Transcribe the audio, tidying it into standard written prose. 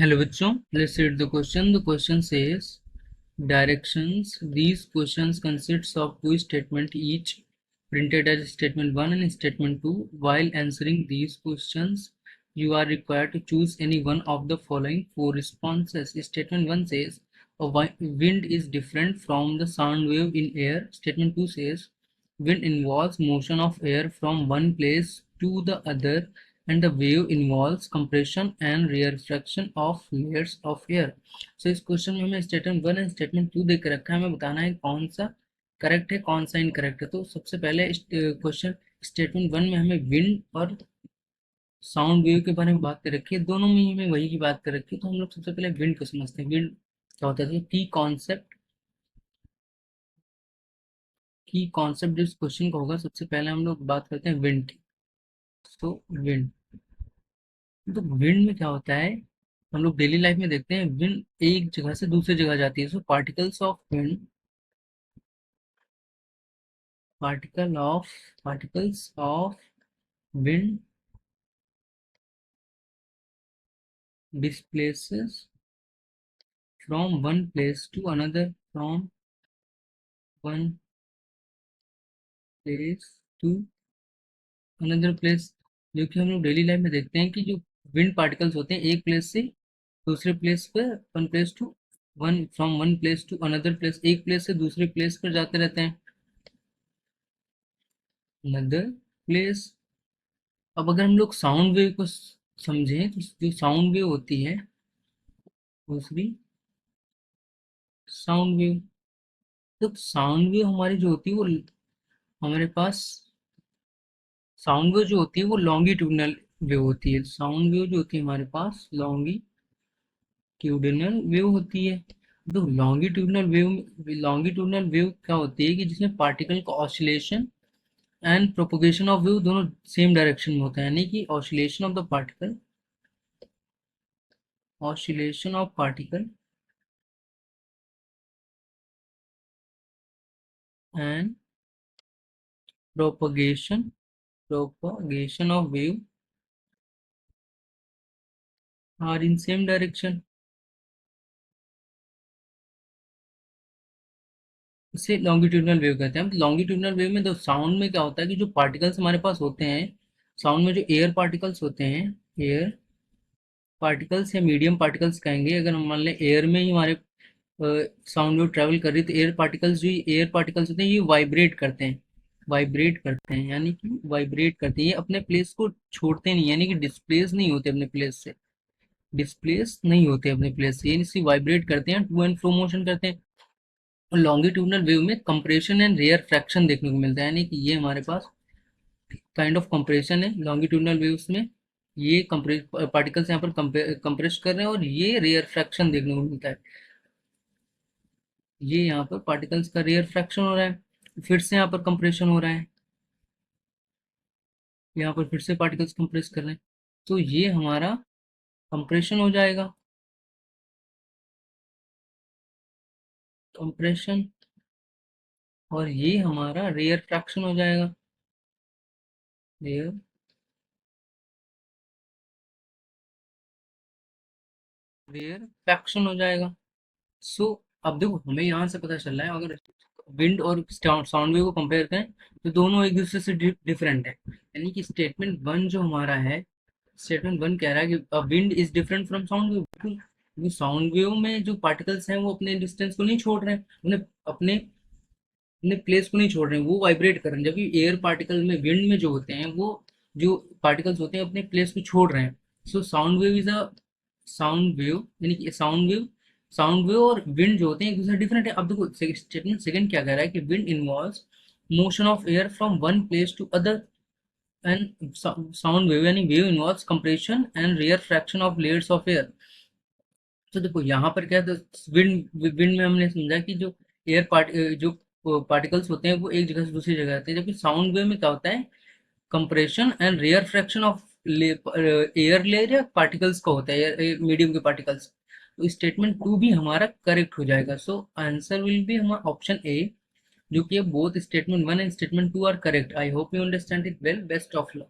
Hello bachchon, let's read the question. The question says directions. These questions consists of two statements each printed as statement 1 and statement 2. While answering these questions, you are required to choose any one of the following four responses. Statement 1 says a wind is different from the sound wave in air. Statement 2 says wind involves motion of air from one place to the other and the wave involves compression and rarefaction of layers of air. सो इस question में हमें statement 1 and statement 2 देकर रखा है, हमें बताना है कौन सा करेक्ट है कौन सा इनकरेक्ट है। तो सबसे पहले क्वेश्चन स्टेटमेंट 1 में हमें विंड और साउंड वेव के बारे में बात कर रखी है, दोनों में ही हमें वही की बात कर रखी है। तो हम लोग सबसे पहले विंड को समझते हैं। विंड क्या होता है, की कॉन्सेप्ट जिस क्वेश्चन का होगा, सबसे पहले हम लोग बात करते हैं विंड की। तो विंड, तो विंड में क्या होता है, हम लोग डेली लाइफ में देखते हैं विंड एक जगह से दूसरी जगह जाती है। सो particles of wind displaces from one place to another, from one place to another place. जो कि हम लोग डेली लाइफ में देखते हैं कि जो विंड पार्टिकल्स होते हैं एक प्लेस से दूसरे प्लेस पर, one place to one from one place to another place, एक प्लेस से दूसरे प्लेस पर जाते रहते हैं, अनदर प्लेस। अब अगर हम लोग साउंड वेव को समझें तो जो साउंड वेव होती है, दूसरी साउंड वेव, तो साउंड वेव हमारी जो होती है वो हमारे पास साउंड वेव जो होती है वो लॉन्गिट्यूडनल वेव होती है। साउंड वेव जो होती है हमारे पास लॉन्गिट्यूडनल वेव होती है। तो लॉन्गिट्यूडनल वेव क्या होती है कि जिसमें पार्टिकल का oscillation and propagation of wave दोनों सेम डायरेक्शन में होता है, यानी कि oscillation of particle and propagation of wave are in same direction। इसे लॉन्गिट्यूडनल वेव कहते हैं। लॉन्गिट्यूडनल वेव में तो साउंड में क्या होता है कि जो पार्टिकल्स हमारे पास होते हैं, साउंड में जो एयर पार्टिकल्स होते हैं, एयर पार्टिकल्स या मीडियम पार्टिकल्स कहेंगे। अगर हम मान लें एयर में ही हमारे साउंड वेव ट्रेवल कर रही है, तो एयर पार्टिकल्स होते हैं, ये वाइब्रेट करते हैं, यानी कि वाइब्रेट करते हैं, ये अपने प्लेस को छोड़ते नहीं, यानी कि डिस्प्लेस नहीं होते अपने प्लेस से, यानी सिर्फ वाइब्रेट करते हैं, टू एंड फ्रो मोशन करते हैं। और लॉन्गिट्यूडनल वेव में कंप्रेशन एंड रेयर फ्रैक्शन देखने को मिलता है, यानी कि ये हमारे पास काइंड ऑफ कंप्रेशन है लॉन्गिट्यूडनल वेव्स में, ये पार्टिकल्स यहाँ पर कंप्रेस कर रहे हैं, और ये रेयर फ्रैक्शन देखने को मिलता है। ये यहाँ पर पार्टिकल्स का रेयर फ्रैक्शन हो रहा है, फिर से यहाँ पर कंप्रेशन हो रहा है, यहाँ पर फिर से पार्टिकल्स कंप्रेस कर रहे हैं, तो ये हमारा कंप्रेशन हो जाएगा, कंप्रेशन, और ये हमारा रेयर फ्रैक्शन हो जाएगा, रेयर रेयर फ्रैक्शन हो जाएगा। सो अब देखो हमें यहाँ से पता चल रहा है, अगर विंड और साउंड वेव को कंपेयर करें तो दोनों एक दूसरे से डिफरेंट है। यानी कि स्टेटमेंट वन कह रहा है कि wind is different from sound wave, क्योंकि साउंड वेव में जो पार्टिकल्स हैं वो अपने डिस्टेंस को नहीं छोड़ रहे हैं, उन्हें अपने अपने प्लेस को नहीं छोड़ रहे हैं, वो वाइब्रेट कर रहे हैं। जबकि एयर पार्टिकल में, विंड में जो होते हैं, वो जो पार्टिकल्स होते हैं अपने प्लेस को छोड़ रहे हैं। सो साउंड वेव और विंड जो होते हैं एक दूसरे डिफरेंट है। अब देखो स्टेटमेंट सेकंड क्या कह रहा है कि wind involves motion of air from one place to other, and sound wave यानी wave involves compression and rarefaction of layers of air. तो देखो यहाँ पर क्या है, विंड में हमने समझा कि जो जो पार्टिकल्स होते हैं वो एक जगह से दूसरी जगह आते हैं, जबकि साउंड वेव में क्या होता है, compression and rarefaction of air layer या पार्टिकल्स का होता है, मीडियम के पार्टिकल्स। तो स्टेटमेंट टू भी हमारा करेक्ट हो जाएगा। सो आंसर विल बी हमारा ऑप्शन ए, जो कि both statement one and statement two are correct. I hope you understand it well. Best of luck.